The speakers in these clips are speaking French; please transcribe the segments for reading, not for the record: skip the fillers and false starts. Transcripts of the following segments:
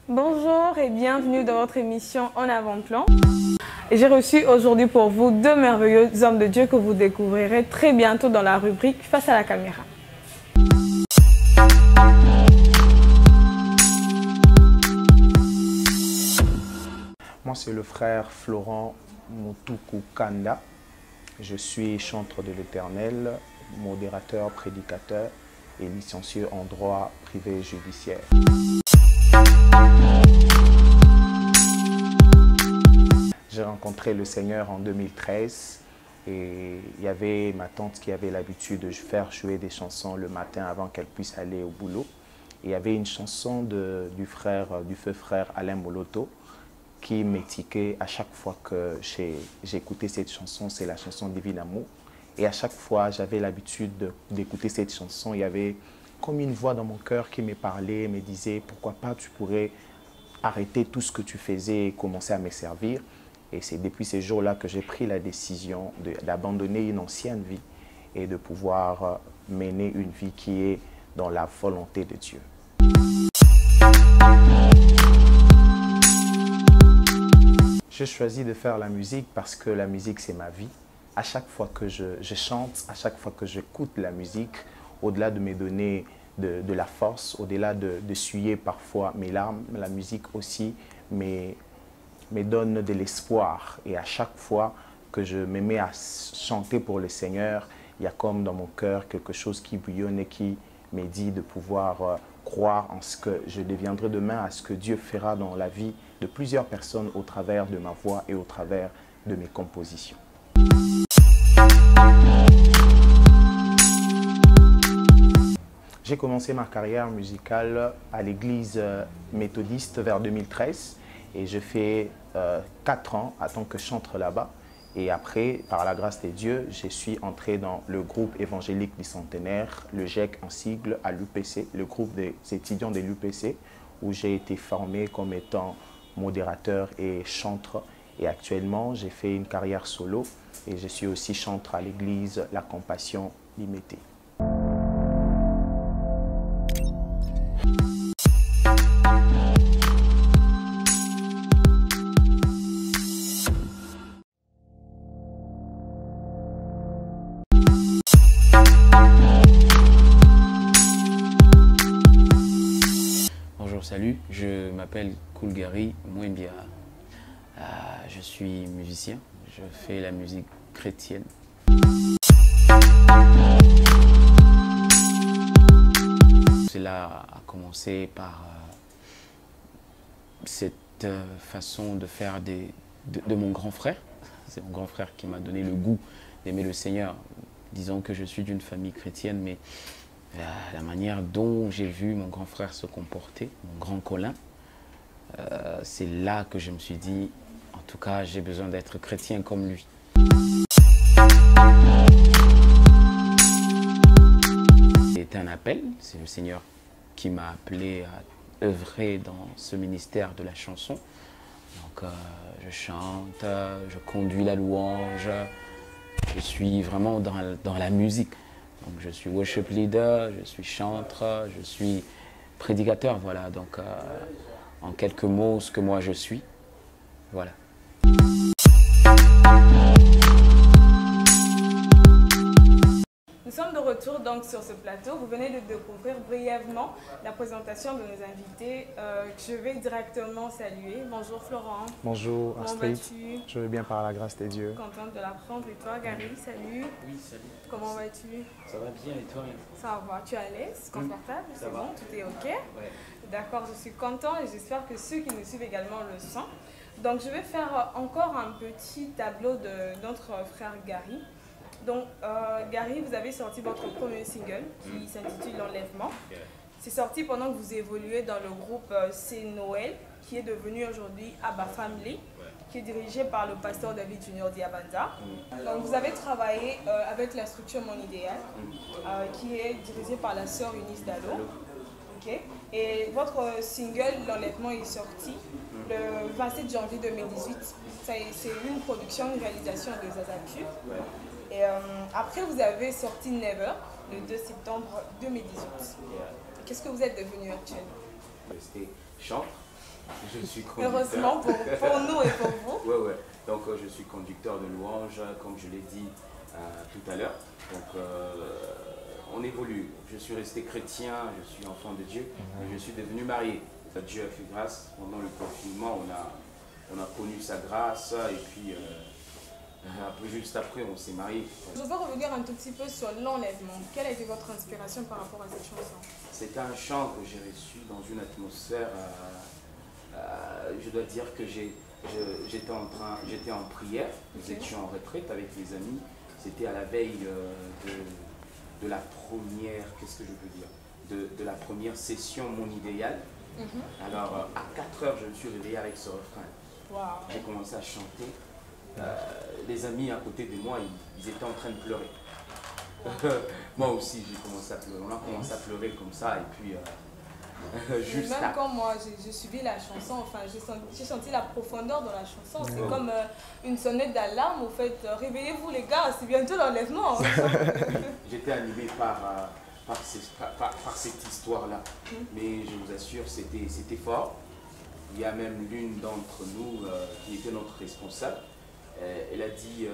Bonjour et bienvenue dans votre émission En avant-plan. J'ai reçu aujourd'hui pour vous deux merveilleux hommes de Dieu que vous découvrirez très bientôt dans la rubrique Face à la caméra. Moi, c'est le frère Florent Mutuku Kanda. Je suis chantre de l'Éternel, modérateur, prédicateur et licencié en droit privé judiciaire. J'ai rencontré le Seigneur en 2013 et il y avait ma tante qui avait l'habitude de faire jouer des chansons le matin avant qu'elle puisse aller au boulot. Et il y avait une chanson du feu frère Alain Moloto qui m'étiquait à chaque fois que j'écoutais cette chanson, c'est la chanson Divin Amour. Et à chaque fois, j'avais l'habitude d'écouter cette chanson. Il y avait comme une voix dans mon cœur qui me parlait, me disait « Pourquoi pas tu pourrais arrêter tout ce que tu faisais et commencer à me servir ?» Et c'est depuis ces jours-là que j'ai pris la décision d'abandonner une ancienne vie et de pouvoir mener une vie qui est dans la volonté de Dieu. J'ai choisi de faire la musique parce que la musique, c'est ma vie. À chaque fois que je chante, à chaque fois que j'écoute la musique, au-delà de me donner de la force, au-delà d'essuyer parfois mes larmes, la musique aussi me donne de l'espoir. Et à chaque fois que je me mets à chanter pour le Seigneur, il y a comme dans mon cœur quelque chose qui bouillonne et qui me dit de pouvoir croire en ce que je deviendrai demain, à ce que Dieu fera dans la vie de plusieurs personnes au travers de ma voix et au travers de mes compositions. J'ai commencé ma carrière musicale à l'église méthodiste vers 2013 et j'ai fait 4 ans en tant que chantre là-bas. Et après, par la grâce de Dieu, je suis entré dans le groupe évangélique du Centenaire, le GEC en sigle à l'UPC, le groupe des étudiants de l'UPC, où j'ai été formé comme étant modérateur et chantre. Et actuellement, j'ai fait une carrière solo et je suis aussi chantre à l'église La Compassion Limitée. Bonjour, salut, je m'appelle Koulgari Mouembia. Je suis musicien, je fais la musique chrétienne. Cela a commencé par cette façon de faire de mon grand frère. C'est mon grand frère qui m'a donné le goût d'aimer le Seigneur. Disons que je suis d'une famille chrétienne, mais la manière dont j'ai vu mon grand frère se comporter, mon grand Colin, c'est là que je me suis dit, en tout cas, j'ai besoin d'être chrétien comme lui. C'est un appel, c'est le Seigneur qui m'a appelé à œuvrer dans ce ministère de la chanson. Donc je chante, je conduis la louange, je suis vraiment dans la musique. Donc, je suis worship leader, je suis chantre, je suis prédicateur, voilà. Donc, en quelques mots, ce que moi je suis, voilà. Nous sommes de retour donc sur ce plateau. Vous venez de découvrir brièvement la présentation de nos invités. Je vais directement saluer. Bonjour Florent. Bonjour Astrid. Comment vas-tu? Je vais bien par la grâce de Dieu. Contente de l'apprendre. Et toi Gary, salut. Oui, salut. Comment vas-tu? Ça va bien et toi? Ça va, tu es à l'aise, confortable, c'est bon, tout est ok? Ouais. D'accord, je suis content et j'espère que ceux qui nous suivent également le sont. Donc je vais faire encore un petit tableau de notre frère Gary. Donc Gary, vous avez sorti votre premier single qui s'intitule L'Enlèvement. C'est sorti pendant que vous évoluez dans le groupe C'est Noël, qui est devenu aujourd'hui Abba Family, qui est dirigé par le pasteur David Junior Diabanza. Donc vous avez travaillé avec la structure Mon Idéal, qui est dirigée par la sœur Eunice Dallot. Okay. Et votre single L'Enlèvement est sorti le 27 janvier 2018. C'est une production, une réalisation de Zazaku. Et après, vous avez sorti Never le 2 septembre 2018. Qu'est-ce que vous êtes devenu actuellement? J'étais chantre Je suis conducteur. Heureusement pour nous et pour vous. Ouais, ouais. Donc je suis conducteur de louange, comme je l'ai dit tout à l'heure. Donc on évolue. Je suis resté chrétien, je suis enfant de Dieu, mais je suis devenu marié. Dieu a fait grâce. Pendant le confinement, on a connu sa grâce et puis juste après, on s'est marié. Je veux revenir un tout petit peu sur l'enlèvement. Quelle a été votre inspiration par rapport à cette chanson? C'était un chant que j'ai reçu dans une atmosphère, je dois dire que j'étais en prière, nous étions en retraite avec les amis, c'était à la veille de la première, qu'est-ce que je peux dire, de la première session Mon Idéal. Alors à 4 heures, je me suis réveillé avec ce refrain. Wow. J'ai commencé à chanter. Les amis à côté de moi, ils étaient en train de pleurer. Moi aussi, j'ai commencé à pleurer. On a commencé à pleurer comme ça et puis juste même quand moi j'ai suivi la chanson, enfin j'ai senti la profondeur de la chanson. C'est comme une sonnette d'alarme. Au fait, réveillez-vous les gars, c'est bientôt l'enlèvement. J'étais animé par cette histoire-là. Mais je vous assure, c'était fort. Il y a même l'une d'entre nous qui était notre responsable. Elle a dit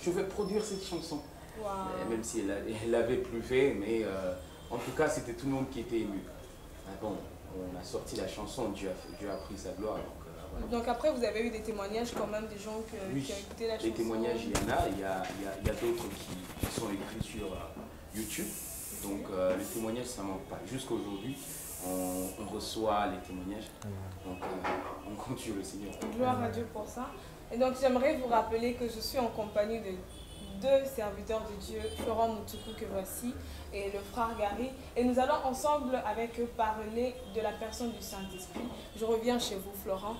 je vais produire cette chanson. Wow. Même si elle l'avait plus fait, mais en tout cas c'était tout le monde qui était ému. Bon, on a sorti la chanson, Dieu a pris sa gloire. Donc après vous avez eu des témoignages quand même des gens qui ont écouté la chanson. Les témoignages il y en a, il y a d'autres qui sont écrits sur YouTube. Donc les témoignages ça ne manque pas. Jusqu'à aujourd'hui on reçoit les témoignages. Donc on compte sur le Seigneur. Gloire à Dieu pour ça. Et donc j'aimerais vous rappeler que je suis en compagnie de 2 serviteurs de Dieu, Florent Moutoukou que voici et le frère Gary. Et nous allons ensemble avec eux parler de la personne du Saint-Esprit. Je reviens chez vous Florent.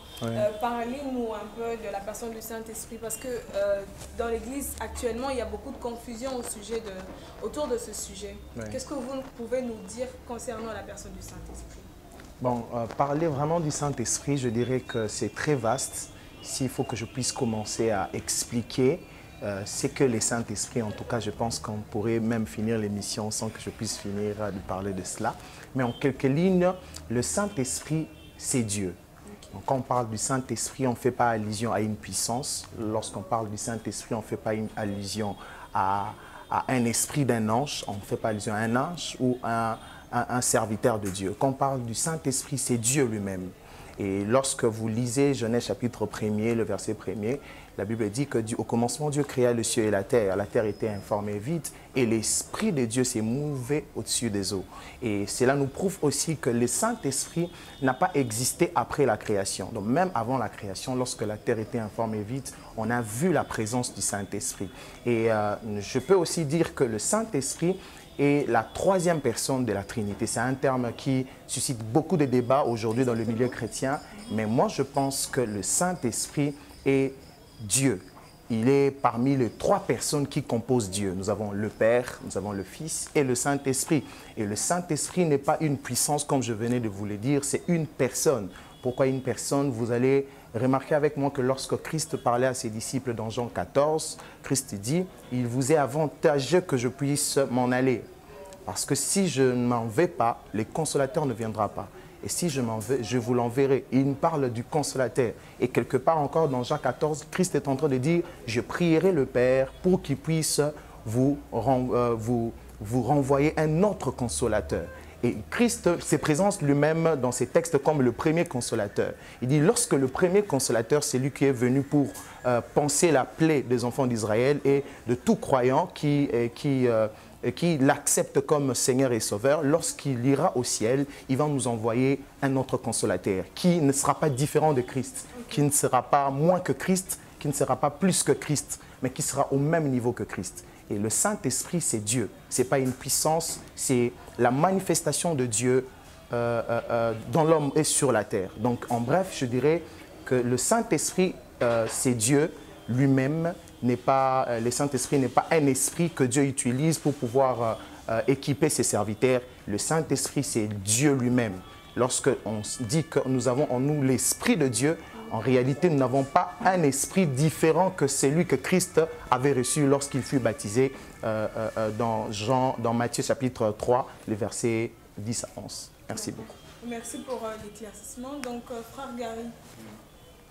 Parlez-nous un peu de la personne du Saint-Esprit parce que dans l'église actuellement il y a beaucoup de confusion autour de ce sujet. Qu'est-ce que vous pouvez nous dire concernant la personne du Saint-Esprit? Bon, parler vraiment du Saint-Esprit, je dirais que c'est très vaste. S'il faut que je puisse commencer à expliquer c'est que le Saint-Esprit, en tout cas, je pense qu'on pourrait même finir l'émission sans que je puisse finir de parler de cela. Mais en quelques lignes, le Saint-Esprit, c'est Dieu. Donc, quand on parle du Saint-Esprit, on ne fait pas allusion à une puissance. Lorsqu'on parle du Saint-Esprit, on ne fait pas une allusion à un esprit d'un ange. On ne fait pas allusion à un ange ou à un serviteur de Dieu. Quand on parle du Saint-Esprit, c'est Dieu lui-même. Et lorsque vous lisez Genèse chapitre 1er, le verset 1er, la Bible dit qu'au commencement, Dieu créa le ciel et la terre. La terre était informe et vide et l'Esprit de Dieu s'est mouvé au-dessus des eaux. Et cela nous prouve aussi que le Saint-Esprit n'a pas existé après la création. Donc même avant la création, lorsque la terre était informe et vide, on a vu la présence du Saint-Esprit. Et je peux aussi dire que le Saint-Esprit est la 3e personne de la Trinité. C'est un terme qui suscite beaucoup de débats aujourd'hui dans le milieu chrétien. Mais moi, je pense que le Saint-Esprit est Dieu. Il est parmi les 3 personnes qui composent Dieu. Nous avons le Père, nous avons le Fils et le Saint-Esprit. Et le Saint-Esprit n'est pas une puissance, comme je venais de vous le dire, c'est une personne. Pourquoi une personne? Vous allez remarquer avec moi que lorsque Christ parlait à ses disciples dans Jean 14, Christ dit « Il vous est avantageux que je puisse m'en aller. Parce que si je ne m'en vais pas, le consolateur ne viendra pas. Et si je m'en vais, je vous l'enverrai. » Il me parle du consolateur. Et quelque part encore dans Jean 14, Christ est en train de dire « Je prierai le Père pour qu'il puisse vous renvoyer un autre consolateur. » Et Christ se présente lui-même dans ces textes comme le premier consolateur. Il dit, lorsque le premier consolateur, c'est lui qui est venu pour panser la plaie des enfants d'Israël et de tout croyant qui l'accepte comme Seigneur et Sauveur, lorsqu'il ira au ciel, il va nous envoyer un autre consolateur qui ne sera pas différent de Christ, qui ne sera pas moins que Christ, qui ne sera pas plus que Christ, mais qui sera au même niveau que Christ. Et le Saint-Esprit, c'est Dieu. Ce n'est pas une puissance, c'est la manifestation de Dieu dans l'homme et sur la terre. Donc, en bref, je dirais que le Saint-Esprit, c'est Dieu lui-même. Le Saint-Esprit n'est pas un esprit que Dieu utilise pour pouvoir équiper ses serviteurs. Le Saint-Esprit, c'est Dieu lui-même. Lorsque on dit que nous avons en nous l'Esprit de Dieu, en réalité, nous n'avons pas un esprit différent que celui que Christ avait reçu lorsqu'il fut baptisé dans Matthieu chapitre 3, les versets 10 à 11. Merci beaucoup. Merci pour l'éclaircissement. Donc, frère Gary,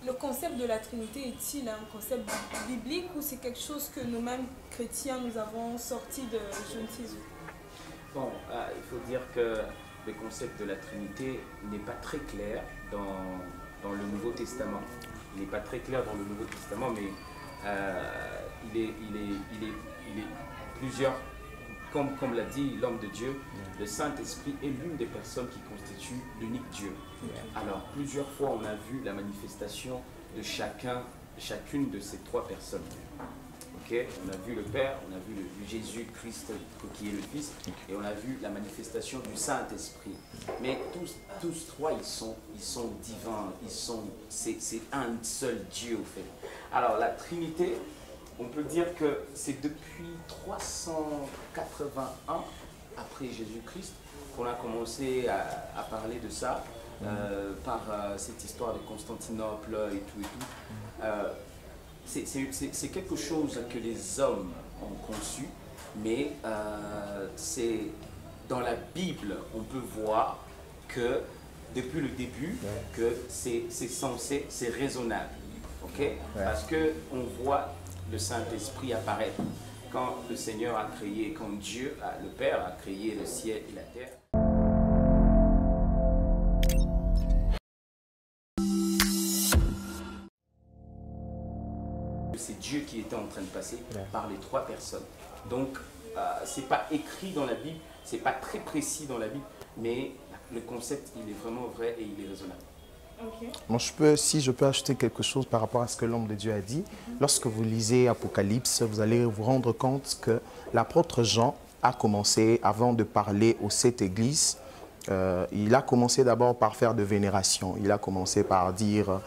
le concept de la Trinité est-il un concept biblique ou c'est quelque chose que nous-mêmes, chrétiens, nous avons sorti de jeune Jésus? Bon, il faut dire que le concept de la Trinité n'est pas très clair dans le Nouveau Testament. Il n'est pas très clair dans le Nouveau Testament, mais il est plusieurs, comme l'a dit l'homme de Dieu, le Saint-Esprit est l'une des personnes qui constituent l'unique Dieu. Alors, plusieurs fois, on a vu la manifestation de chacune de ces trois personnes. Okay? On a vu le Père, on a vu Jésus-Christ qui est le Fils, et on a vu la manifestation du Saint-Esprit. Mais tous trois, ils sont divins, c'est un seul Dieu, au fait. Alors, la Trinité, on peut dire que c'est depuis 381 après Jésus-Christ qu'on a commencé à parler de ça, par cette histoire de Constantinople et tout. C'est quelque chose que les hommes ont conçu, mais c'est dans la Bible, on peut voir que depuis le début, que c'est censé, c'est raisonnable. Okay? Parce qu'on voit le Saint-Esprit apparaître quand le Seigneur a créé, quand Dieu, le Père a créé le ciel et la terre. C'est Dieu qui était en train de passer par les trois personnes. Donc, c'est pas écrit dans la Bible, c'est pas très précis dans la Bible, mais le concept, il est vraiment vrai et il est raisonnable. Okay. Bon, si je peux ajouter quelque chose par rapport à ce que l'homme de Dieu a dit, lorsque vous lisez Apocalypse, vous allez vous rendre compte que l'apôtre Jean a commencé, avant de parler aux 7 églises, il a commencé d'abord par faire de vénération. Il a commencé par dire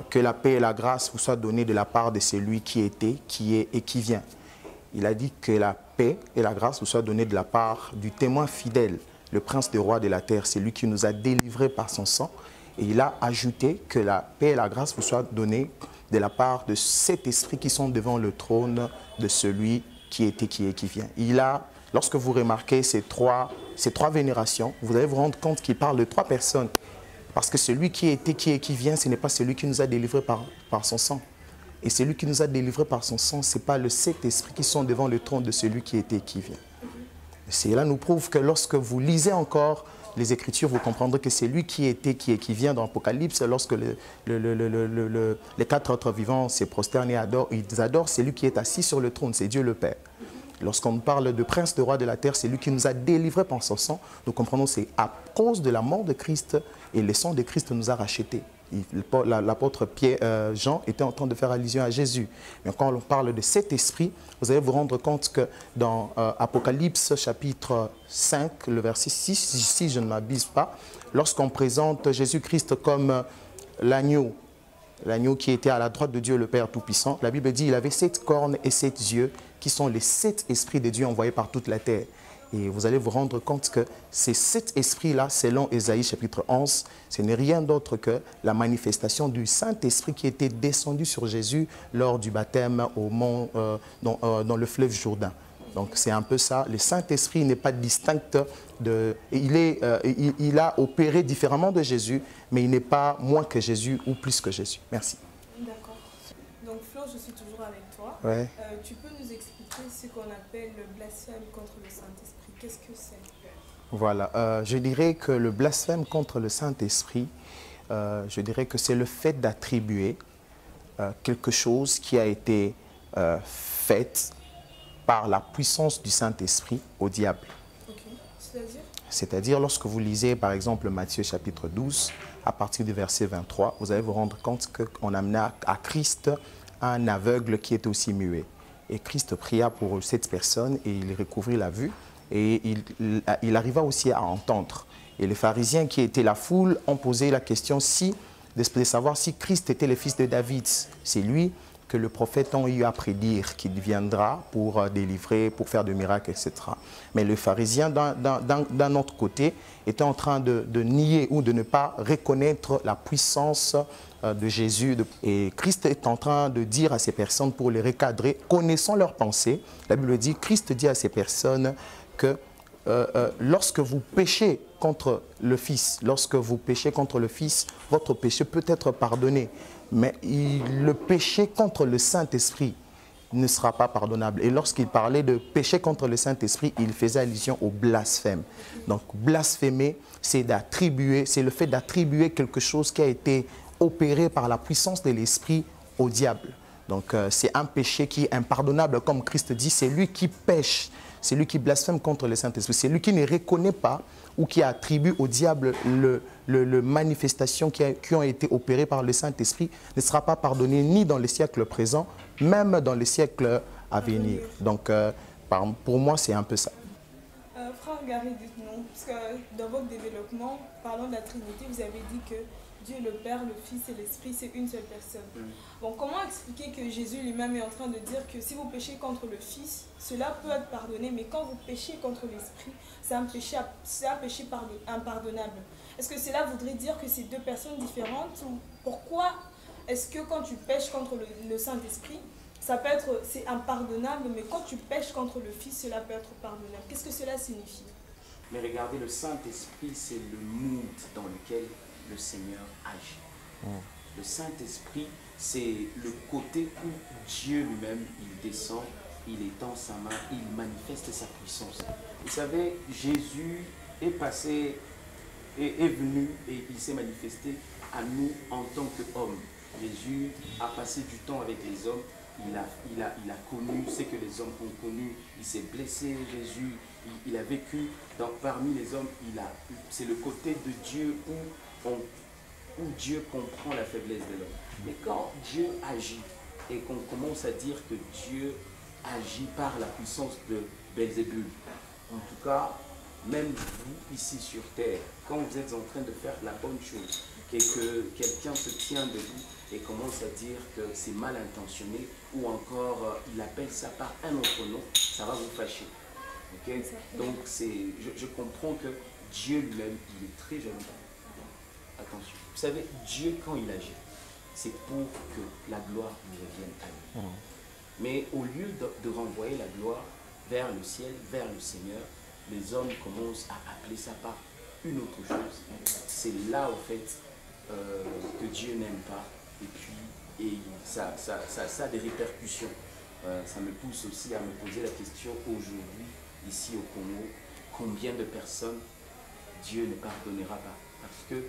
que la paix et la grâce vous soient données de la part de celui qui était, qui est et qui vient. Il a dit que la paix et la grâce vous soient données de la part du témoin fidèle, le prince des rois de la terre, c'est lui qui nous a délivrés par son sang. Et il a ajouté que la paix et la grâce vous soient données de la part de cet esprit qui sont devant le trône de celui qui était, qui est, qui vient. Lorsque vous remarquez ces trois vénérations, vous allez vous rendre compte qu'il parle de trois personnes. Parce que celui qui était, qui est, qui vient, ce n'est pas celui qui nous a délivrés par son sang. Et celui qui nous a délivrés par son sang, ce n'est pas le sept esprits qui sont devant le trône de celui qui était et qui vient. Cela nous prouve que lorsque vous lisez encore les Écritures, vous comprendrez que c'est lui qui était, qui est, qui vient dans l'Apocalypse. Lorsque les quatre êtres vivants se prosternent et adorent, ils adorent celui qui est assis sur le trône, c'est Dieu le Père. Lorsqu'on parle de prince, de roi de la terre, c'est lui qui nous a délivrés par son sang. Nous comprenons que c'est à cause de la mort de Christ et le sang de Christ nous a rachetés. L'apôtre Jean était en train de faire allusion à Jésus. Mais quand on parle de cet esprit, vous allez vous rendre compte que dans Apocalypse chapitre 5, le verset 6, si je ne m'abuse pas, lorsqu'on présente Jésus-Christ comme l'agneau qui était à la droite de Dieu le Père Tout-Puissant, la Bible dit qu'il avait 7 cornes et 7 yeux, qui sont les 7 esprits de Dieu envoyés par toute la terre. Et vous allez vous rendre compte que ces 7 esprits-là, selon Ésaïe chapitre 11, ce n'est rien d'autre que la manifestation du Saint-Esprit qui était descendu sur Jésus lors du baptême au mont, dans le fleuve Jourdain. Donc c'est un peu ça. Le Saint-Esprit n'est pas distinct il a opéré différemment de Jésus, mais il n'est pas moins que Jésus ou plus que Jésus. Merci. D'accord. Donc Flo, je suis toujours avec toi. Ouais. Tu peux nous expliquer ce qu'on appelle le blasphème contre le Saint-Esprit? Qu'est-ce que c'est? Voilà. Je dirais que le blasphème contre le Saint-Esprit, je dirais que c'est le fait d'attribuer quelque chose qui a été fait par la puissance du Saint-Esprit au diable. Okay. C'est-à-dire, lorsque vous lisez, par exemple, Matthieu chapitre 12, à partir du verset 23, vous allez vous rendre compte qu'on amenait à Christ un aveugle qui était aussi muet. Et Christ pria pour cette personne et il recouvrit la vue et il arriva aussi à entendre. Et les pharisiens qui étaient la foule ont posé la question de savoir si Christ était le fils de David. C'est lui que le prophète a eu à prédire qu'il viendra pour délivrer, pour faire de miracles, etc. Mais le pharisien, d'un autre côté, était en train de nier ou de ne pas reconnaître la puissance de Jésus. Et Christ est en train de dire à ces personnes, pour les recadrer, connaissant leurs pensées, la Bible dit, Christ dit à ces personnes que lorsque vous péchez contre le Fils, votre péché peut être pardonné. Mais le péché contre le Saint-Esprit ne sera pas pardonnable. Et lorsqu'il parlait de péché contre le Saint-Esprit, il faisait allusion au blasphème. Donc blasphémer, c'est le fait d'attribuer quelque chose qui a été opéré par la puissance de l'Esprit au diable. Donc c'est un péché qui est impardonnable, comme Christ dit, c'est lui qui pêche, c'est lui qui blasphème contre le Saint-Esprit, c'est lui qui ne reconnaît pas ou qui attribue au diable les manifestations qui ont été opérées par le Saint-Esprit, ne sera pas pardonné ni dans les siècles présents, même dans les siècles à venir. Donc pour moi, c'est un peu ça. Frère Gary, dites-nous, parce que dans votre développement, parlant de la Trinité, vous avez dit que Dieu le Père, le Fils et l'Esprit, c'est une seule personne. Bon, comment expliquer que Jésus lui-même est en train de dire que si vous péchez contre le Fils, cela peut être pardonné, mais quand vous péchez contre l'Esprit, c'est un péché impardonnable. Est-ce que cela voudrait dire que c'est deux personnes différentes ou pourquoi est-ce que quand tu pêches contre le Saint-Esprit, c'est impardonnable, mais quand tu pêches contre le Fils, cela peut être pardonnable? Qu'est-ce que cela signifie? Mais regardez, le Saint-Esprit, c'est le mood dans lequel le Seigneur agit. Le Saint-Esprit, c'est le côté où Dieu lui-même, il descend, il étend sa main, il manifeste sa puissance. Vous savez, Jésus est venu et il s'est manifesté à nous en tant qu'homme. Jésus a passé du temps avec les hommes, il a connu ce que les hommes ont connu, il s'est blessé, Jésus, il a vécu parmi les hommes, c'est le côté de Dieu où Dieu comprend la faiblesse de l'homme. Mais quand Dieu agit et qu'on commence à dire que Dieu agit par la puissance de Belzébul, en tout cas, même vous ici sur terre, quand vous êtes en train de faire la bonne chose et que quelqu'un se tient de vous et commence à dire que c'est mal intentionné ou encore il appelle ça par un autre nom, ça va vous fâcher. Okay? Donc je comprends que Dieu lui-même, il est très joli. Attention, vous savez, Dieu quand il agit, c'est pour que la gloire lui revienne à lui. Mais au lieu de renvoyer la gloire vers le ciel, vers le Seigneur, les hommes commencent à appeler ça par une autre chose. C'est là, au fait, que Dieu n'aime pas. Et puis, ça a des répercussions. Ça me pousse aussi à me poser la question aujourd'hui, ici au Congo, combien de personnes Dieu ne pardonnera pas? Parce que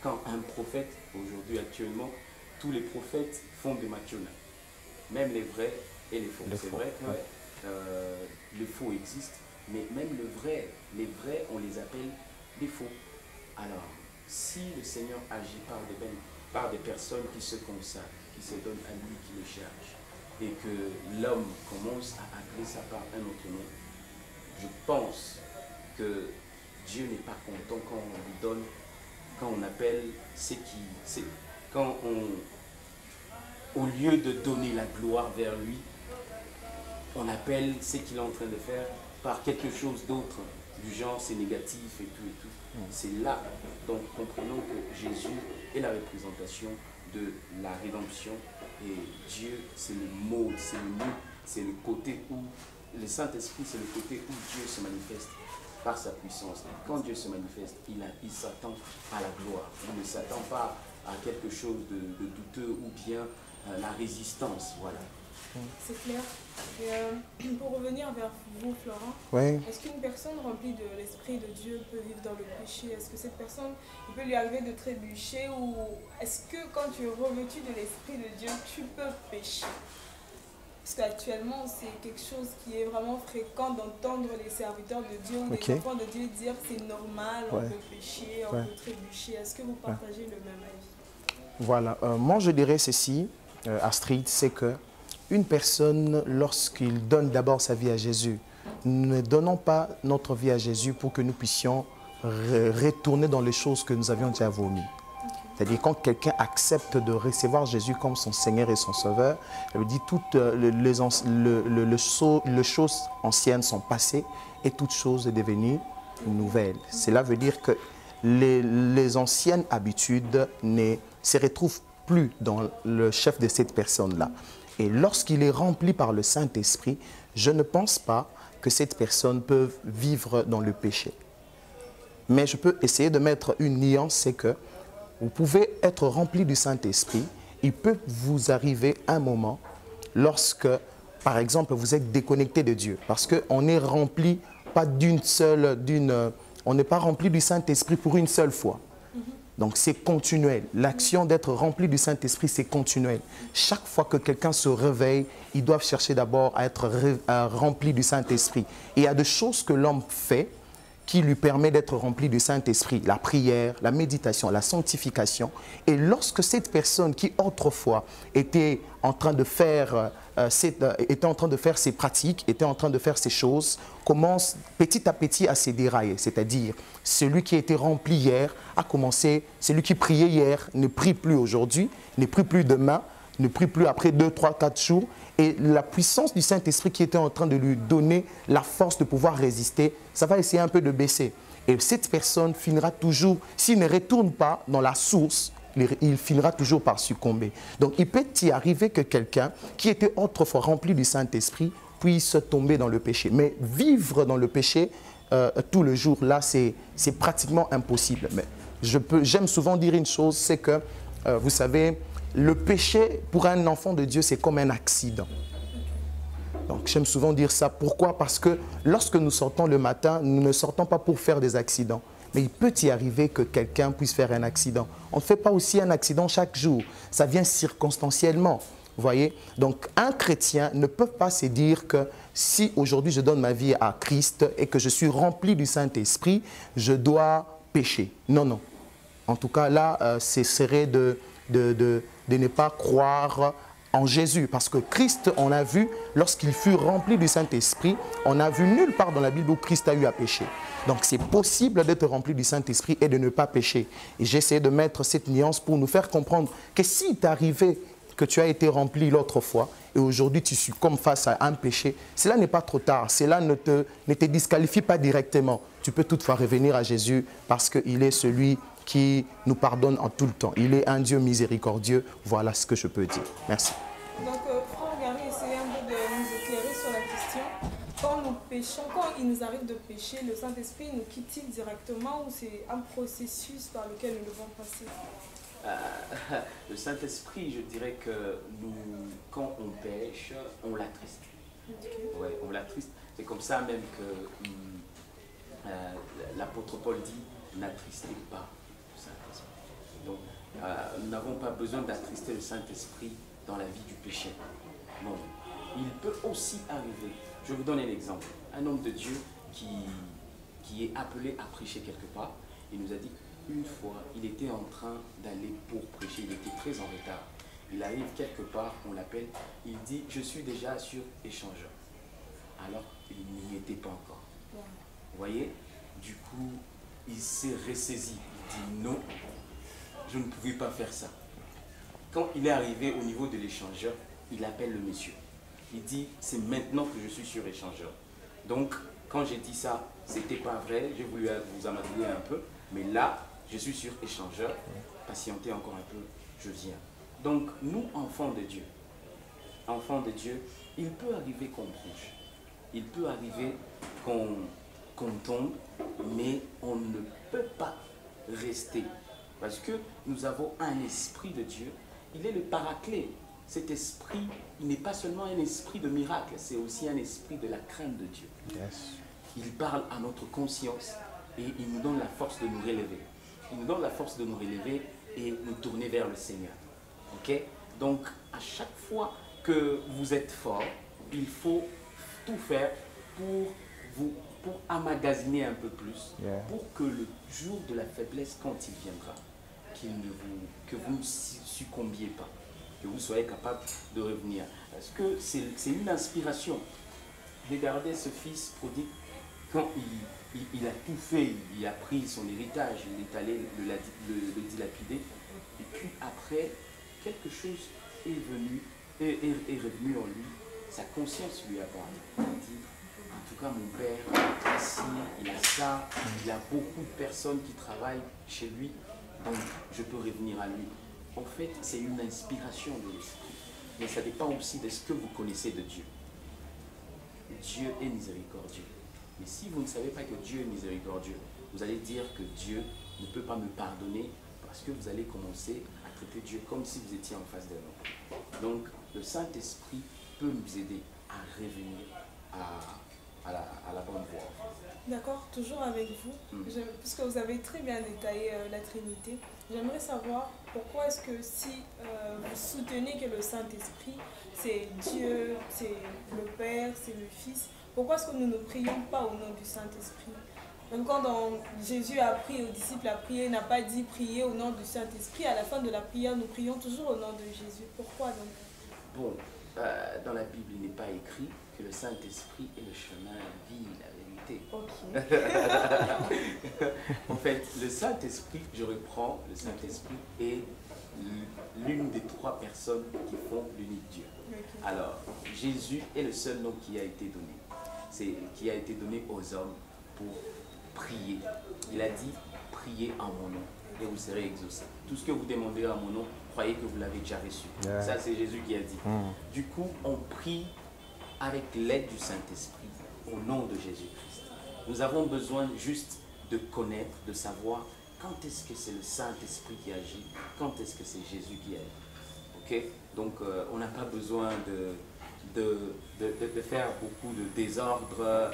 quand un prophète, aujourd'hui actuellement, tous les prophètes font des maquiona. Même les vrais et les faux. C'est vrai que le faux existe, mais même les vrais, on les appelle des faux. Alors, si le Seigneur agit par des personnes qui se consacrent, qui se donnent à lui, qui le cherchent, et que l'homme commence à appeler ça par un autre nom, je pense que Dieu n'est pas content quand on lui donne, quand on appelle au lieu de donner la gloire vers lui, on appelle ce qu'il est en train de faire par quelque chose d'autre, du genre c'est négatif et tout et tout. C'est là, donc comprenons que Jésus est la représentation de la rédemption et Dieu c'est le mot, c'est le côté où, le Saint-Esprit c'est le côté où Dieu se manifeste par sa puissance. Quand Dieu se manifeste, il s'attend à la gloire. Il ne s'attend pas à quelque chose de douteux ou bien la résistance. Voilà. C'est clair. Et pour revenir vers vous, Florent, est-ce qu'une personne remplie de l'Esprit de Dieu peut vivre dans le péché? Est-ce que cette personne, il peut lui arriver de trébucher? Ou est-ce que quand tu es revêtu de l'Esprit de Dieu, tu peux pécher? Parce qu'actuellement, c'est quelque chose qui est vraiment fréquent d'entendre les serviteurs de Dieu ou les enfants de Dieu dire que c'est normal, on peut pécher, on peut trébucher. Est-ce que vous partagez le même avis? Voilà. Moi, je dirais ceci, Astrid, c'est que une personne, lorsqu'il donne d'abord sa vie à Jésus, ne donnons pas notre vie à Jésus pour que nous puissions retourner dans les choses que nous avions déjà vomies. C'est-à-dire quand quelqu'un accepte de recevoir Jésus comme son Seigneur et son Sauveur, ça veut dire toutes les choses anciennes sont passées et toutes choses est devenue nouvelle. Cela veut dire que les anciennes habitudes ne se retrouvent plus dans le chef de cette personne-là. Et lorsqu'il est rempli par le Saint-Esprit, je ne pense pas que cette personne peut vivre dans le péché. Mais je peux essayer de mettre une nuance, c'est que vous pouvez être rempli du Saint-Esprit. Il peut vous arriver un moment lorsque, par exemple, vous êtes déconnecté de Dieu. Parce qu'on est rempli, pas on n'est pas rempli du Saint-Esprit pour une seule fois. Donc c'est continuel. L'action d'être rempli du Saint-Esprit, c'est continuel. Chaque fois que quelqu'un se réveille, ils doivent chercher d'abord à être rempli du Saint-Esprit. Et il y a des choses que l'homme fait qui lui permet d'être rempli du Saint-Esprit. La prière, la méditation, la sanctification. Et lorsque cette personne qui autrefois était en train de faire ces pratiques, était en train de faire ces choses, commence petit à petit à se dérailler. C'est-à-dire, celui qui était rempli hier a commencé, celui qui priait hier ne prie plus aujourd'hui, ne prie plus demain, ne prie plus après 2, 3, 4 jours. Et la puissance du Saint-Esprit qui était en train de lui donner la force de pouvoir résister, ça va essayer un peu de baisser. Et cette personne finira toujours, s'il ne retourne pas dans la source, il finira toujours par succomber. Donc il peut y arriver que quelqu'un qui était autrefois rempli du Saint-Esprit puisse tomber dans le péché. Mais vivre dans le péché tout le jour, là, c'est pratiquement impossible. Mais j'aime souvent dire une chose, c'est que, vous savez, le péché, pour un enfant de Dieu, c'est comme un accident. Donc, j'aime souvent dire ça. Pourquoi? Parce que lorsque nous sortons le matin, nous ne sortons pas pour faire des accidents. Mais il peut y arriver que quelqu'un puisse faire un accident. On ne fait pas aussi un accident chaque jour. Ça vient circonstanciellement. Vous voyez? Donc, un chrétien ne peut pas se dire que si aujourd'hui je donne ma vie à Christ et que je suis rempli du Saint-Esprit, je dois pécher. Non, non. En tout cas, là, ce serait de ne pas croire en Jésus. Parce que Christ, on a vu, lorsqu'il fut rempli du Saint-Esprit, on n'a vu nulle part dans la Bible où Christ a eu à pécher. Donc c'est possible d'être rempli du Saint-Esprit et de ne pas pécher. Et j'essaie de mettre cette nuance pour nous faire comprendre que s'il t'est arrivé que tu as été rempli l'autre fois et aujourd'hui tu succombes face à un péché, cela n'est pas trop tard. Cela ne te disqualifie pas directement. Tu peux toutefois revenir à Jésus parce qu'il est celui qui nous pardonne en tout le temps. Il est un Dieu miséricordieux. Voilà ce que je peux dire. Merci. Donc, Frère Gary, essayez un peu de nous éclairer sur la question. Quand nous péchons, quand il nous arrive de pécher, le Saint-Esprit nous quitte-t-il directement ou c'est un processus par lequel nous devons passer? Le Saint-Esprit, je dirais que nous, quand on pêche, on l'attriste. Okay. Ouais, on l'attriste. C'est comme ça même que l'apôtre Paul dit, n'attristez pas le Saint-Esprit. Donc, nous n'avons pas besoin d'attrister le Saint-Esprit dans la vie du péché. Non. Il peut aussi arriver, je vous donne un exemple, un homme de Dieu qui est appelé à prêcher quelque part, il nous a dit, une fois, il était en train d'aller pour prêcher, il était très en retard. Il arrive quelque part, on l'appelle, il dit, je suis déjà sur échangeur. Alors, il n'y était pas encore. Vous voyez? Du coup, il s'est ressaisi. Il dit, non, je ne pouvais pas faire ça. Quand il est arrivé au niveau de l'échangeur, il appelle le monsieur. Il dit, c'est maintenant que je suis sur échangeur. Donc, quand j'ai dit ça, c'était pas vrai, j'ai voulu vous amadouer un peu, mais là, je suis sur échangeur, patientez encore un peu, je viens. Donc, nous, enfants de Dieu, il peut arriver qu'on bronche, il peut arriver qu'on tombe, mais on ne peut pas rester. Parce que nous avons un esprit de Dieu, il est le paraclet. Cet esprit, il n'est pas seulement un esprit de miracle, c'est aussi un esprit de la crainte de Dieu. Yes. Il parle à notre conscience et il nous donne la force de nous relever. Il nous donne la force de nous relever et nous tourner vers le Seigneur. Ok? Donc, à chaque fois que vous êtes fort, il faut tout faire pour emmagasiner un peu plus, pour que le jour de la faiblesse, quand il viendra, que vous ne succombiez pas, que vous soyez capable de revenir. Parce que c'est une inspiration. Regardez ce fils prodigue, quand il a tout fait, il a pris son héritage, il est allé le dilapider, et puis après, quelque chose est revenu en lui, sa conscience lui a parlé. Il a dit, en tout cas mon père, ici, il a ça, il a beaucoup de personnes qui travaillent chez lui, donc je peux revenir à lui. En fait, c'est une inspiration de l'esprit, mais ça dépend aussi de ce que vous connaissez de Dieu. Dieu est miséricordieux. Mais si vous ne savez pas que Dieu est miséricordieux, vous allez dire que Dieu ne peut pas me pardonner parce que vous allez commencer à traiter Dieu comme si vous étiez en face d'un homme. Donc, le Saint-Esprit peut nous aider à revenir à la bonne voie. D'accord, toujours avec vous, puisque vous avez très bien détaillé la Trinité, j'aimerais savoir pourquoi est-ce que si vous soutenez que le Saint-Esprit, c'est Dieu, c'est le Père, c'est le Fils, pourquoi est-ce que nous ne prions pas au nom du Saint-Esprit? Donc quand Jésus a appris aux disciples à prier, il n'a pas dit prier au nom du Saint-Esprit, à la fin de la prière, nous prions toujours au nom de Jésus. Pourquoi donc? Bon, dans la Bible, il n'est pas écrit que le Saint-Esprit est le chemin, la vie, la vérité. Ok. En fait, le Saint-Esprit, je reprends, le Saint-Esprit est l'une des trois personnes qui font l'unique Dieu. Okay. Alors, Jésus est le seul nom qui a été donné. Qui a été donné aux hommes pour prier. Il a dit, priez en mon nom et vous serez exaucés. Tout ce que vous demandez en mon nom, croyez que vous l'avez déjà reçu. Yeah. Ça, c'est Jésus qui a dit. Du coup, on prie avec l'aide du Saint-Esprit au nom de Jésus-Christ. Nous avons besoin juste de connaître, de savoir quand est-ce que c'est le Saint-Esprit qui agit, quand est-ce que c'est Jésus qui agit. Ok? Donc, on n'a pas besoin de faire beaucoup de désordre.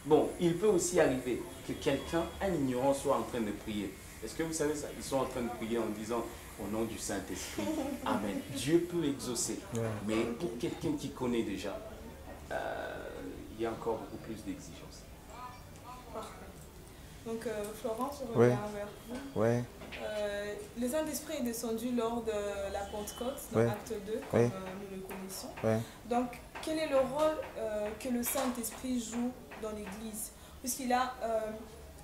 Bon, il peut aussi arriver que quelqu'un, un ignorant, soit en train de prier. Est-ce que vous savez ça? Ils sont en train de prier en disant au nom du Saint-Esprit, Amen. Dieu peut exaucer. Mais pour quelqu'un qui connaît déjà, il y a encore beaucoup plus d'exigences. Parfait. Donc, Florence, je reviens vers vous. Ouais. Le Saint-Esprit est descendu lors de la Pentecôte, dans Acte 2, comme nous le connaissons. Ouais. Donc, quel est le rôle que le Saint-Esprit joue dans l'Église? Puisqu'il a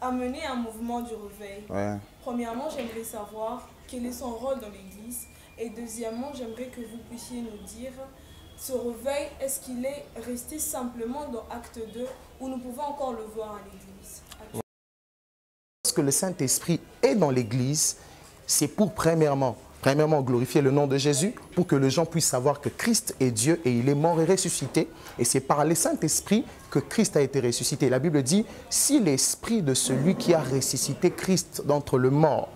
amené un mouvement du réveil. Ouais. Premièrement, j'aimerais savoir quel est son rôle dans l'Église. Et deuxièmement, j'aimerais que vous puissiez nous dire, ce réveil, est-ce qu'il est resté simplement dans Acte 2 ou nous pouvons encore le voir à l'Église? Lorsque le Saint-Esprit est dans l'Église, c'est pour premièrement glorifier le nom de Jésus, pour que les gens puissent savoir que Christ est Dieu et il est mort et ressuscité. Et c'est par le Saint-Esprit que Christ a été ressuscité. La Bible dit, si l'Esprit de celui qui a ressuscité Christ d'entre les morts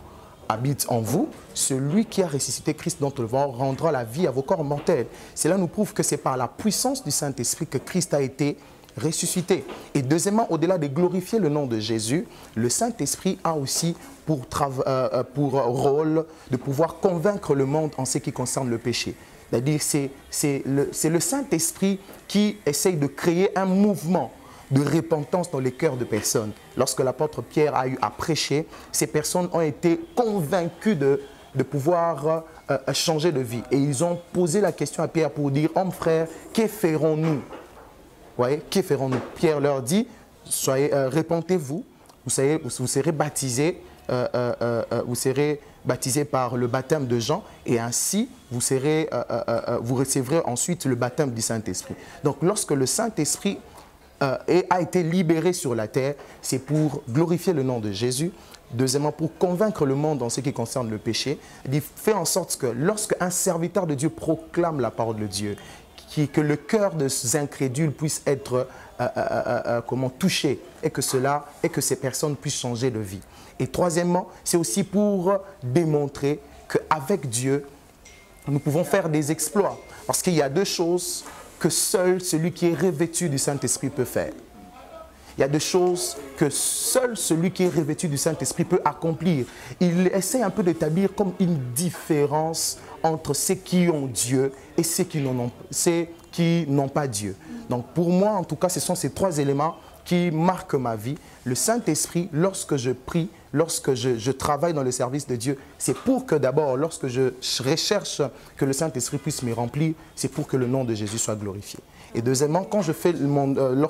habite en vous, celui qui a ressuscité Christ d'entre les morts rendra la vie à vos corps mortels. Cela nous prouve que c'est par la puissance du Saint-Esprit que Christ a été ressuscité. Et deuxièmement, au-delà de glorifier le nom de Jésus, le Saint-Esprit a aussi pour rôle de pouvoir convaincre le monde en ce qui concerne le péché. C'est-à-dire c'est le Saint-Esprit qui essaye de créer un mouvement de repentance dans les cœurs de personnes. Lorsque l'apôtre Pierre a eu à prêcher, ces personnes ont été convaincues de pouvoir changer de vie. Et ils ont posé la question à Pierre pour dire, « Homme frère, que ferons-nous » Voyez, que ferons-nous? Pierre leur dit, répentez-vous, vous serez baptisés, par le baptême de Jean, et ainsi vous recevrez ensuite le baptême du Saint-Esprit. Donc lorsque le Saint-Esprit a été libéré sur la terre, c'est pour glorifier le nom de Jésus. Deuxièmement, pour convaincre le monde en ce qui concerne le péché. Il fait en sorte que lorsqu'un serviteur de Dieu proclame la parole de Dieu, que le cœur des incrédules puisse être touché et que ces personnes puissent changer de vie. Et troisièmement, c'est aussi pour démontrer qu'avec Dieu, nous pouvons faire des exploits. Parce qu'il y a deux choses que seul celui qui est revêtu du Saint-Esprit peut faire. Il y a des choses que seul celui qui est revêtu du Saint-Esprit peut accomplir. Il essaie un peu d'établir comme une différence entre ceux qui ont Dieu et ceux qui n'ont pas Dieu. Donc pour moi, en tout cas, ce sont ces trois éléments qui marquent ma vie. Le Saint-Esprit, lorsque je prie, lorsque je travaille dans le service de Dieu, c'est pour que d'abord, lorsque je recherche que le Saint-Esprit puisse me remplir, c'est pour que le nom de Jésus soit glorifié. Et deuxièmement, quand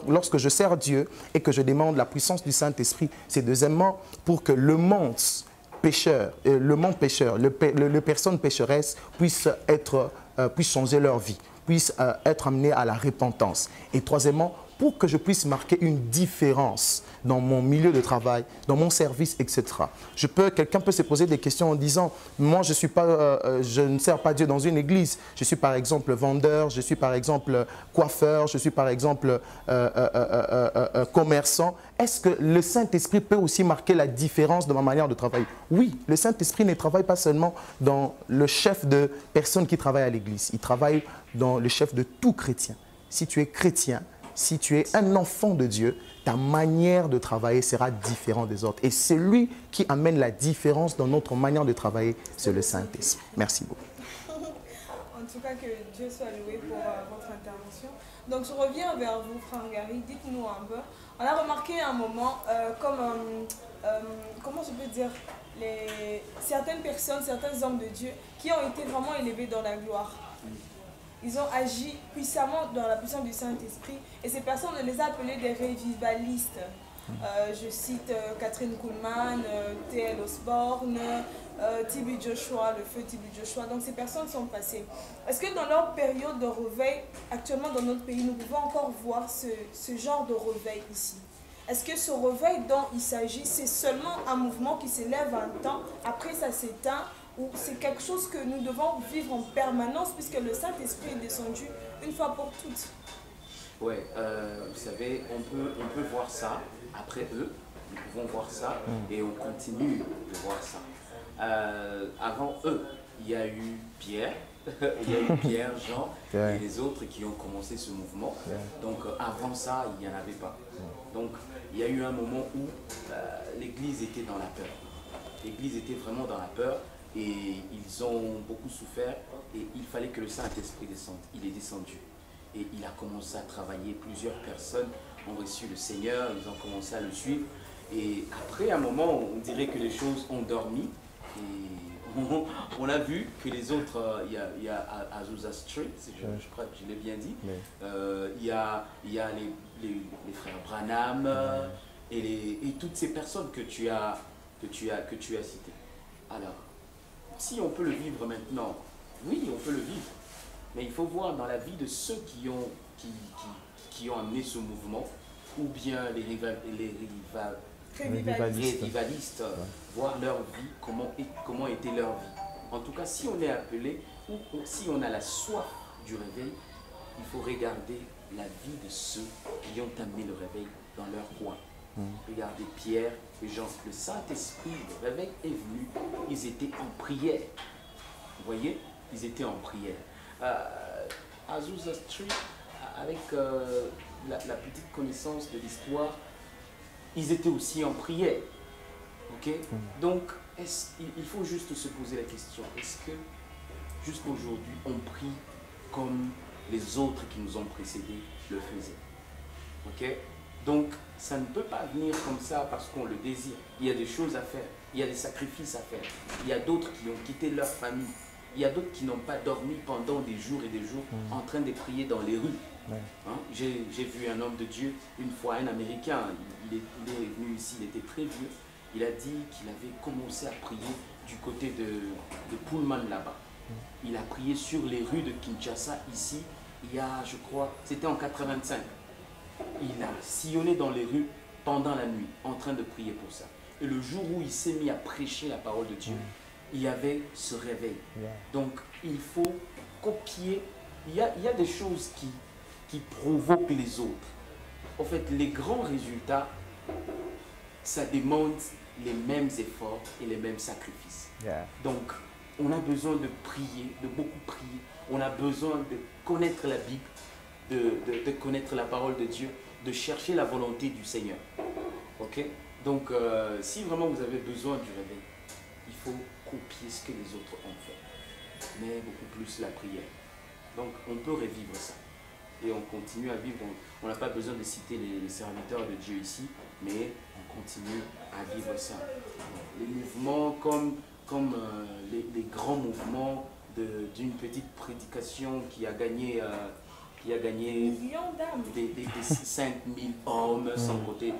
lorsque je sers Dieu et que je demande la puissance du Saint-Esprit, c'est deuxièmement pour que le monde pécheur, les personnes pécheresses puissent changer leur vie, puissent être amenées à la repentance. Et troisièmement, pour que je puisse marquer une différence dans mon milieu de travail, dans mon service, etc. Quelqu'un peut se poser des questions en disant, moi je ne sers pas Dieu dans une église, je suis par exemple vendeur, je suis par exemple coiffeur, je suis par exemple commerçant. Est-ce que le Saint-Esprit peut aussi marquer la différence de ma manière de travailler? Oui, le Saint-Esprit ne travaille pas seulement dans le chef de personnes qui travaillent à l'église, il travaille dans le chef de tout chrétien. Si tu es chrétien, si tu es un enfant de Dieu, ta manière de travailler sera différente des autres. Et celui qui amène la différence dans notre manière de travailler, c'est le Saint-Esprit. Merci beaucoup. En tout cas, que Dieu soit loué pour votre intervention. Donc, je reviens vers vous, frère Gary. Dites-nous un peu. On a remarqué un moment, comment je peux dire, certaines personnes, certains hommes de Dieu qui ont été vraiment élevés dans la gloire. Ils ont agi puissamment dans la puissance du Saint-Esprit et ces personnes, on les a appelés des revivalistes. Je cite Catherine Kuhlman, T.L. Osborne, T.B. Joshua, le feu T.B. Joshua. Donc ces personnes sont passées. Est-ce que dans leur période de réveil, actuellement dans notre pays, nous pouvons encore voir ce genre de réveil ici? Est-ce que ce réveil dont il s'agit, c'est seulement un mouvement qui s'élève un temps, après ça s'éteint, ou c'est quelque chose que nous devons vivre en permanence puisque le Saint-Esprit est descendu une fois pour toutes? Oui, vous savez, on peut voir ça après eux, nous pouvons voir ça et on continue de voir ça. Avant eux, il y a eu Pierre, Jean et les autres qui ont commencé ce mouvement. Donc avant ça, il n'y en avait pas. Donc il y a eu un moment où l'Église était dans la peur. L'Église était vraiment dans la peur et ils ont beaucoup souffert et il fallait que le Saint-Esprit descende. Il est descendu et il a commencé à travailler. Plusieurs personnes ont reçu le Seigneur, ils ont commencé à le suivre. Et après un moment, on dirait que les choses ont dormi. Et on a vu que les autres, il y a Azusa Street, je crois que je l'ai bien dit, il y a les frères Branham et toutes ces personnes que tu as citées. Alors, si on peut le vivre maintenant, oui, on peut le vivre, mais il faut voir dans la vie de ceux qui ont amené ce mouvement, ou bien les revivalistes, voir leur vie, comment était leur vie. En tout cas, si on est appelé, ou si on a la soif du réveil, il faut regarder la vie de ceux qui ont amené le réveil dans leur coin. Regardez Pierre et Jean, le Saint-Esprit, le réveil est venu, ils étaient en prière. Vous voyez, ils étaient en prière. Azusa Street, avec la petite connaissance de l'histoire, ils étaient aussi en prière. Ok? Donc, il faut juste se poser la question, est-ce que jusqu'à aujourd'hui, on prie comme les autres qui nous ont précédés le faisaient? Ok? Donc, ça ne peut pas venir comme ça parce qu'on le désire. Il y a des choses à faire, il y a des sacrifices à faire. Il y a d'autres qui ont quitté leur famille. Il y a d'autres qui n'ont pas dormi pendant des jours et des jours en train de prier dans les rues. Hein? J'ai vu un homme de Dieu, une fois un Américain, il est venu ici, il était très vieux. Il a dit qu'il avait commencé à prier du côté de Pullman là-bas. Il a prié sur les rues de Kinshasa ici, il y a, je crois, c'était en 85. Il a sillonné dans les rues pendant la nuit, en train de prier pour ça. Et le jour où il s'est mis à prêcher la parole de Dieu, il y avait ce réveil. Donc, il faut copier. Il y a des choses qui provoquent les autres. En fait, les grands résultats, ça demande les mêmes efforts et les mêmes sacrifices. Donc, on a besoin de prier, de beaucoup prier. On a besoin de connaître la Bible, de connaître la parole de Dieu, de chercher la volonté du Seigneur. Ok? Donc, si vraiment vous avez besoin du réveil, il faut copier ce que les autres ont fait, mais beaucoup plus la prière. Donc, on peut revivre ça. Et on continue à vivre. On n'a pas besoin de citer les serviteurs de Dieu ici, mais on continue à vivre ça. Les mouvements comme les grands mouvements d'une petite prédication qui a gagné des 5000 hommes, sans compter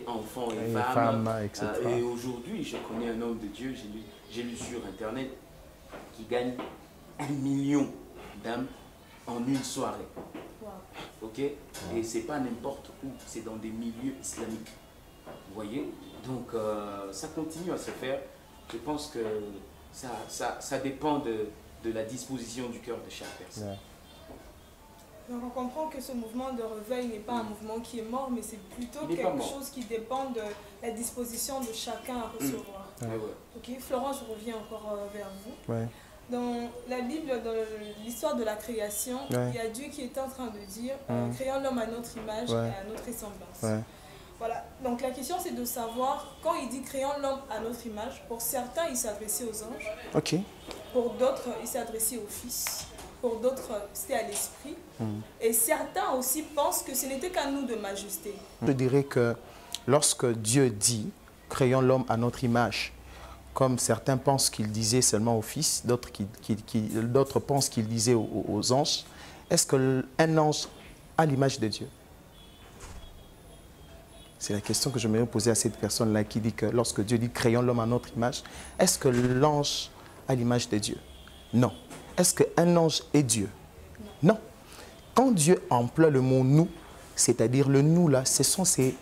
enfants et femmes. Etc. Et aujourd'hui, je connais un homme de Dieu, j'ai lu sur Internet, qui gagne 1 million d'âmes en une soirée. Wow. Ok? Et c'est pas n'importe où, c'est dans des milieux islamiques. Vous voyez? Donc ça continue à se faire. Je pense que ça dépend de la disposition du cœur de chaque personne. Ouais. Donc on comprend que ce mouvement de réveil n'est pas un mouvement qui est mort, mais c'est plutôt quelque chose qui dépend de la disposition de chacun à recevoir. Ouais. Ok, Florent, je reviens encore vers vous. Ouais. Dans la Bible, dans l'histoire de la création, il y a Dieu qui est en train de dire créons l'homme à notre image et à notre ressemblance. Ouais. Voilà, donc la question c'est de savoir, quand il dit créons l'homme à notre image, pour certains il s'adressait aux anges, Ok. pour d'autres il s'adressait au Fils, pour d'autres c'était à l'Esprit, et certains aussi pensent que ce n'était qu'à nous de m'ajuster. Je dirais que lorsque Dieu dit créons l'homme à notre image, comme certains pensent qu'il disait seulement au Fils, d'autres pensent qu'il disait aux anges, est-ce qu'un ange a l'image de Dieu? C'est la question que je me poser à cette personne-là qui dit que lorsque Dieu dit créons l'homme à notre image, est-ce que l'ange a l'image de Dieu? Non. Est-ce qu'un ange est Dieu? Non. Quand Dieu emploie le mot nous, c'est-à-dire le nous là, ce sont ces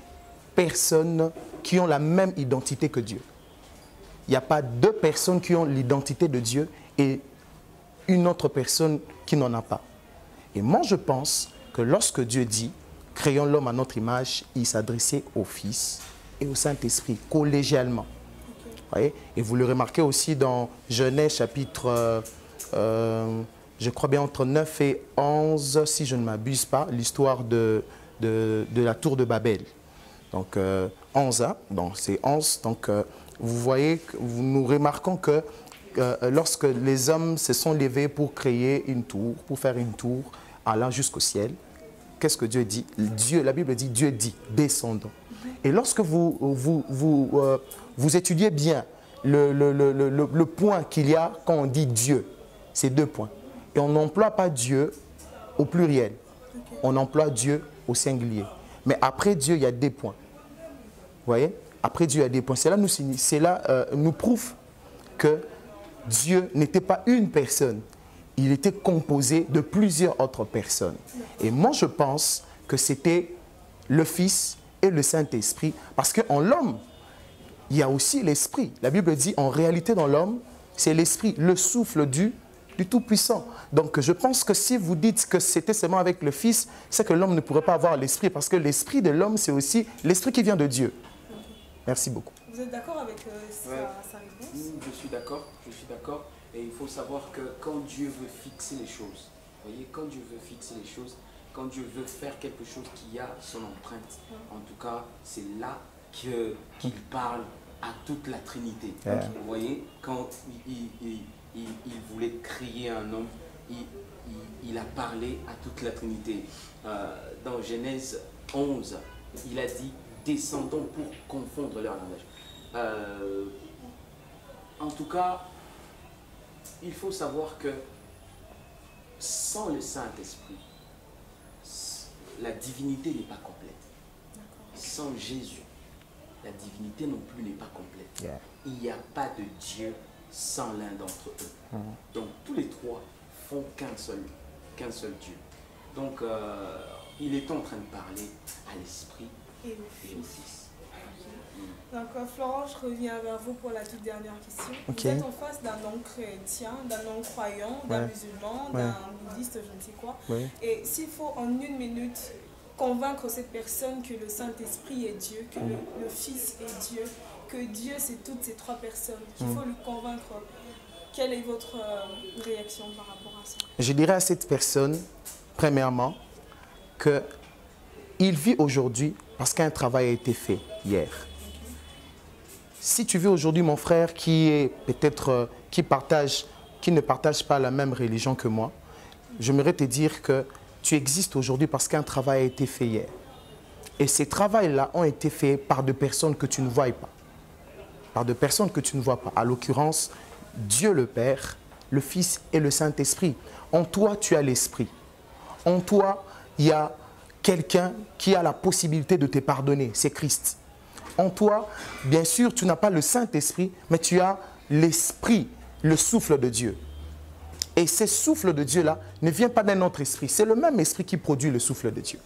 personnes qui ont la même identité que Dieu. Il n'y a pas deux personnes qui ont l'identité de Dieu et une autre personne qui n'en a pas. Et moi je pense que lorsque Dieu dit créons l'homme à notre image, il s'adressait au Fils et au Saint-Esprit, collégialement. Voyez? Et vous le remarquez aussi dans Genèse chapitre, je crois bien entre 9 et 11, si je ne m'abuse pas, l'histoire de la tour de Babel. Donc 11, hein? Donc c'est 11. Donc vous voyez, nous remarquons que lorsque les hommes se sont levés pour créer une tour, pour faire une tour allant jusqu'au ciel, qu'est-ce que Dieu dit? La Bible dit, Dieu dit, descendons. Et lorsque vous étudiez bien le point qu'il y a quand on dit Dieu, c'est deux points. Et on n'emploie pas Dieu au pluriel, on emploie Dieu au singulier. Mais après Dieu, il y a des points. Vous voyez? Après Dieu, il y a des points. Cela nous prouve que Dieu n'était pas une personne. Il était composé de plusieurs autres personnes. Et moi, je pense que c'était le Fils et le Saint-Esprit. Parce qu'en l'homme, il y a aussi l'Esprit. La Bible dit, en réalité, dans l'homme, c'est l'Esprit, le souffle du Tout-Puissant. Donc, je pense que si vous dites que c'était seulement avec le Fils, c'est que l'homme ne pourrait pas avoir l'Esprit. Parce que l'Esprit de l'homme, c'est aussi l'Esprit qui vient de Dieu. Merci beaucoup. Vous êtes d'accord avec sa réponse? Je suis d'accord, Et il faut savoir que quand Dieu veut fixer les choses, vous voyez, quand Dieu veut fixer les choses, quand Dieu veut faire quelque chose qui a son empreinte, en tout cas, c'est là qu'il parle à toute la Trinité. Vous voyez, quand il voulait créer un homme, il a parlé à toute la Trinité. Dans Genèse 11, il a dit « Descendons pour confondre leur langage ». En tout cas, il faut savoir que sans le Saint-Esprit, la divinité n'est pas complète. Sans Jésus, la divinité non plus n'est pas complète. Il n'y a pas de Dieu sans l'un d'entre eux. Donc tous les trois font qu'un seul Dieu. Donc il est en train de parler à l'Esprit et au Fils. Donc Florent, je reviens vers vous pour la toute dernière question. Okay. Vous êtes en face d'un non-chrétien, d'un non-croyant, d'un musulman, d'un bouddhiste, je ne sais quoi. Et s'il faut en une minute convaincre cette personne que le Saint-Esprit est Dieu, que le Fils est Dieu, que Dieu c'est toutes ces trois personnes, qu'il faut lui convaincre, quelle est votre réaction par rapport à ça? Je dirais à cette personne, premièrement, qu'il vit aujourd'hui parce qu'un travail a été fait hier. Si tu vis aujourd'hui mon frère qui est peut-être qui ne partage pas la même religion que moi, j'aimerais te dire que tu existes aujourd'hui parce qu'un travail a été fait hier. Et ces travails-là ont été faits par des personnes que tu ne vois pas. Par des personnes que tu ne vois pas. À l'occurrence, Dieu le Père, le Fils et le Saint-Esprit. En toi, tu as l'Esprit. En toi, il y a quelqu'un qui a la possibilité de te pardonner. C'est Christ. En toi, bien sûr, tu n'as pas le Saint-Esprit, mais tu as l'Esprit, le souffle de Dieu. Et ce souffle de Dieu-là ne vient pas d'un autre esprit. C'est le même esprit qui produit le souffle de Dieu.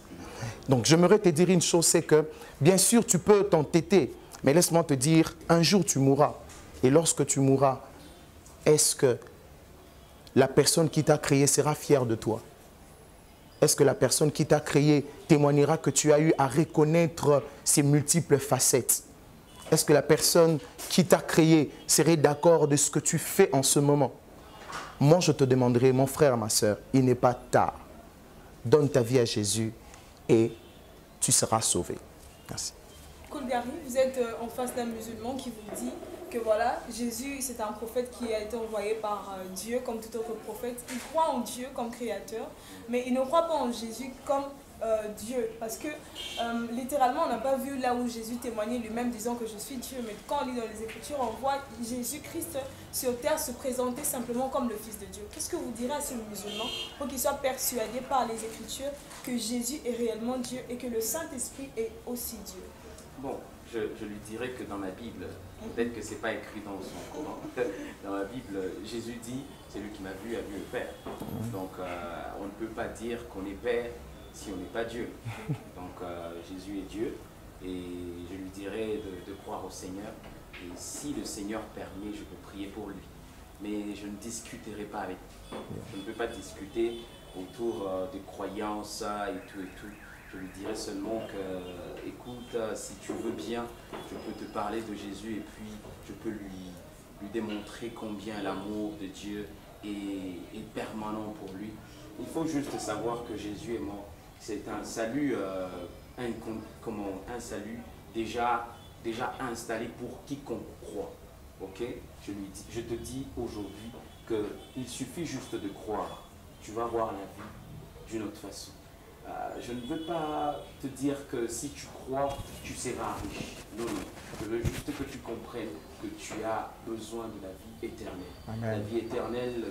Donc, j'aimerais te dire une chose, c'est que, bien sûr, tu peux t'entêter, mais laisse-moi te dire, un jour tu mourras. Et lorsque tu mourras, est-ce que la personne qui t'a créé sera fière de toi? Est-ce que la personne qui t'a créé témoignera que tu as eu à reconnaître ses multiples facettes? Est-ce que la personne qui t'a créé serait d'accord de ce que tu fais en ce moment? Moi, je te demanderai, mon frère, ma soeur, il n'est pas tard. Donne ta vie à Jésus et tu seras sauvé. Merci. Cool Gary, vous êtes en face d'un musulman qui vous dit que voilà, Jésus c'est un prophète qui a été envoyé par Dieu comme tout autre prophète. Il croit en Dieu comme créateur, mais il ne croit pas en Jésus comme Dieu. Parce que littéralement, on n'a pas vu là où Jésus témoignait lui-même disant que je suis Dieu. Mais quand on lit dans les Écritures, on voit Jésus-Christ sur terre se présenter simplement comme le Fils de Dieu. Qu'est-ce que vous direz à ce musulman pour qu'il soit persuadé par les Écritures que Jésus est réellement Dieu et que le Saint-Esprit est aussi Dieu? Bon, je lui dirais que dans la Bible, peut-être que ce n'est pas écrit dans son Coran, dans la Bible, Jésus dit, c'est lui qui m'a vu, a vu le Père. Donc, on ne peut pas dire qu'on est Père si on n'est pas Dieu. Donc, Jésus est Dieu, et je lui dirais de croire au Seigneur. Et si le Seigneur permet, je peux prier pour lui. Mais je ne discuterai pas avec lui. Je ne peux pas discuter autour des croyances et tout et tout. Je lui dirais seulement que, écoute, si tu veux bien, je peux te parler de Jésus et puis je peux lui démontrer combien l'amour de Dieu est permanent pour lui. Il faut juste savoir que Jésus est mort. C'est un salut, un salut déjà installé pour quiconque croit. Ok? Je te dis aujourd'hui qu'il suffit juste de croire. Tu vas voir la vie d'une autre façon. Je ne veux pas te dire que si tu crois, tu seras riche. Non, non. Je veux juste que tu comprennes que tu as besoin de la vie éternelle. Amen. La vie éternelle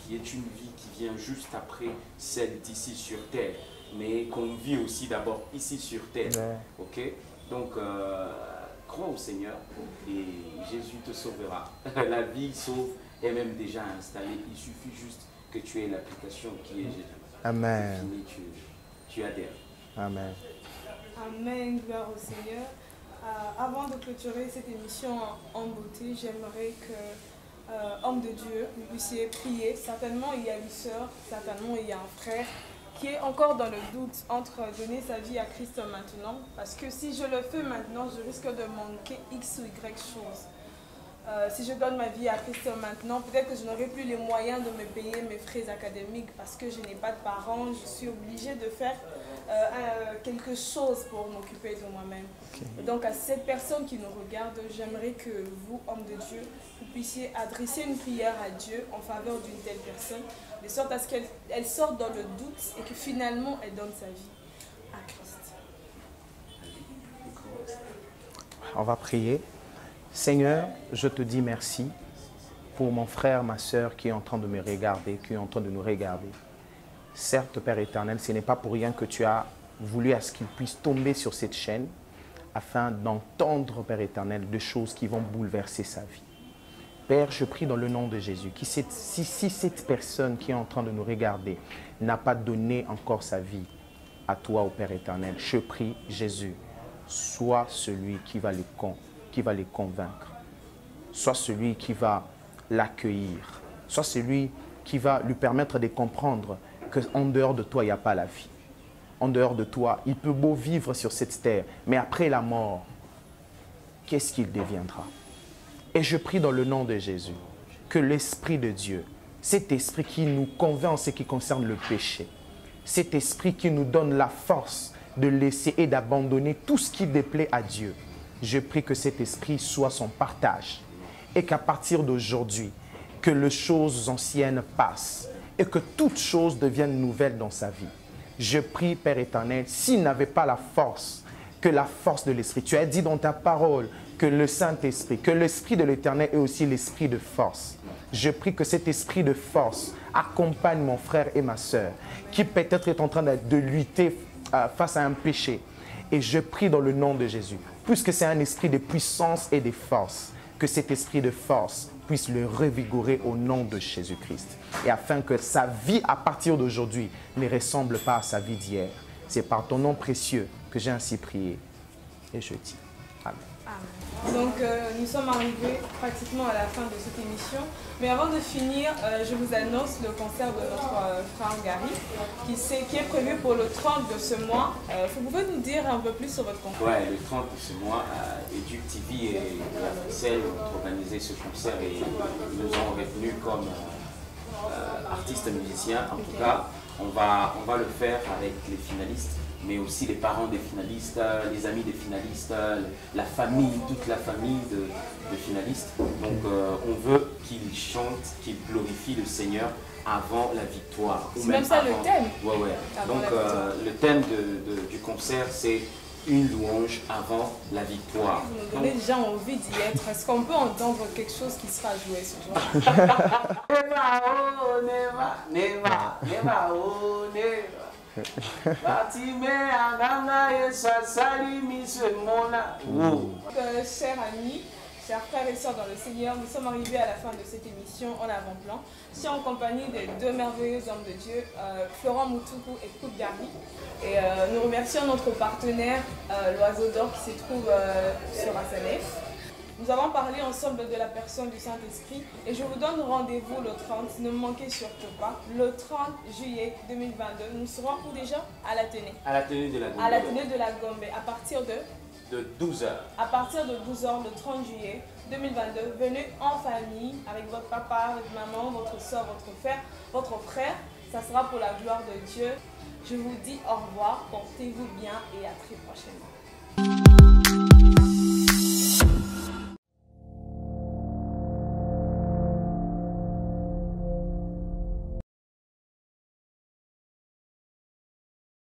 qui est une vie qui vient juste après celle d'ici sur terre, mais qu'on vit aussi d'abord ici sur terre. Ouais. Ok? Donc, crois au Seigneur et Jésus te sauvera. La vie sauve est même déjà installée. Il suffit juste que tu aies l'application qui est Jésus. Amen. Tu adhères. Amen. Amen, gloire au Seigneur. Avant de clôturer cette émission en beauté, j'aimerais que, homme de Dieu, vous puissiez prier. Certainement, il y a une sœur, certainement, il y a un frère qui est encore dans le doute entre donner sa vie à Christ maintenant. Parce que si je le fais maintenant, je risque de manquer X ou Y choses. Si je donne ma vie à Christ maintenant, peut-être que je n'aurai plus les moyens de me payer mes frais académiques parce que je n'ai pas de parents. Je suis obligée de faire quelque chose pour m'occuper de moi-même. Okay. Donc à cette personne qui nous regarde, j'aimerais que vous, hommes de Dieu, vous puissiez adresser une prière à Dieu en faveur d'une telle personne, de sorte à ce qu'elle sorte dans le doute et que finalement elle donne sa vie à Christ. On va prier. Seigneur, je te dis merci pour mon frère, ma soeur qui est en train de me regarder, qui est en train de nous regarder. Certes, Père éternel, ce n'est pas pour rien que tu as voulu à ce qu'il puisse tomber sur cette chaîne afin d'entendre, Père éternel, des choses qui vont bouleverser sa vie. Père, je prie dans le nom de Jésus, si cette personne qui est en train de nous regarder n'a pas donné encore sa vie à toi, au Père éternel, je prie, Jésus, sois celui qui va les convaincre, soit celui qui va l'accueillir, soit celui qui va lui permettre de comprendre qu'en dehors de toi, il n'y a pas la vie. En dehors de toi, il peut beau vivre sur cette terre, mais après la mort, qu'est-ce qu'il deviendra? Et je prie dans le nom de Jésus que l'Esprit de Dieu, cet esprit qui nous convainc en ce qui concerne le péché, cet esprit qui nous donne la force de laisser et d'abandonner tout ce qui déplaît à Dieu, je prie que cet esprit soit son partage et qu'à partir d'aujourd'hui, que les choses anciennes passent et que toutes choses deviennent nouvelles dans sa vie. Je prie, Père éternel, s'il n'avait pas la force, que la force de l'Esprit. Tu as dit dans ta parole que le Saint-Esprit, que l'Esprit de l'Éternel est aussi l'Esprit de force. Je prie que cet esprit de force accompagne mon frère et ma soeur, qui peut-être est en train de lutter face à un péché. Et je prie dans le nom de Jésus, puisque c'est un esprit de puissance et de force, que cet esprit de force puisse le revigorer au nom de Jésus-Christ. Et afin que sa vie à partir d'aujourd'hui ne ressemble pas à sa vie d'hier. C'est par ton nom précieux que j'ai ainsi prié. Et je dis Amen. Amen. Donc nous sommes arrivés pratiquement à la fin de cette émission. Mais avant de finir, je vous annonce le concert de notre frère Gary qui est prévu pour le 30 de ce mois. Vous pouvez nous dire un peu plus sur votre concert? Ouais, le 30 de ce mois, Educ TV et la Bruxelles ont organisé ce concert et ils nous ont retenus comme artistes musiciens. En tout cas, on va le faire avec les finalistes, mais aussi les parents des finalistes, les amis des finalistes, la famille, toute la famille de finalistes. Donc on veut qu'ils chantent, qu'ils glorifient le Seigneur avant la victoire. C'est même ça avant, le thème. Ouais, ouais. Donc le thème du concert, c'est une louange avant la victoire. Vous nous donnez déjà envie d'y être. Est-ce qu'on peut entendre quelque chose qui sera joué ce jour? Never, oh, never, never, never, oh, never. Chers amis, chers frères et sœurs dans le Seigneur, nous sommes arrivés à la fin de cette émission en avant-plan. Je suis en compagnie des deux merveilleux hommes de Dieu, Florent Moutoukou et Koud Gary. Et nous remercions notre partenaire, l'Oiseau d'Or, qui se trouve sur Asanef. Nous avons parlé ensemble de la personne du Saint-Esprit et je vous donne rendez-vous le 30, ne me manquez surtout pas. Le 30 juillet 2022, nous serons où déjà? À l'Athénée. À l'Athénée de la Gombe. À l'Athénée de la Gombe, à partir de 12h. À partir de 12h, le 30 juillet 2022, venez en famille avec votre papa, votre maman, votre soeur, votre frère. Ça sera pour la gloire de Dieu. Je vous dis au revoir, portez-vous bien et à très prochainement.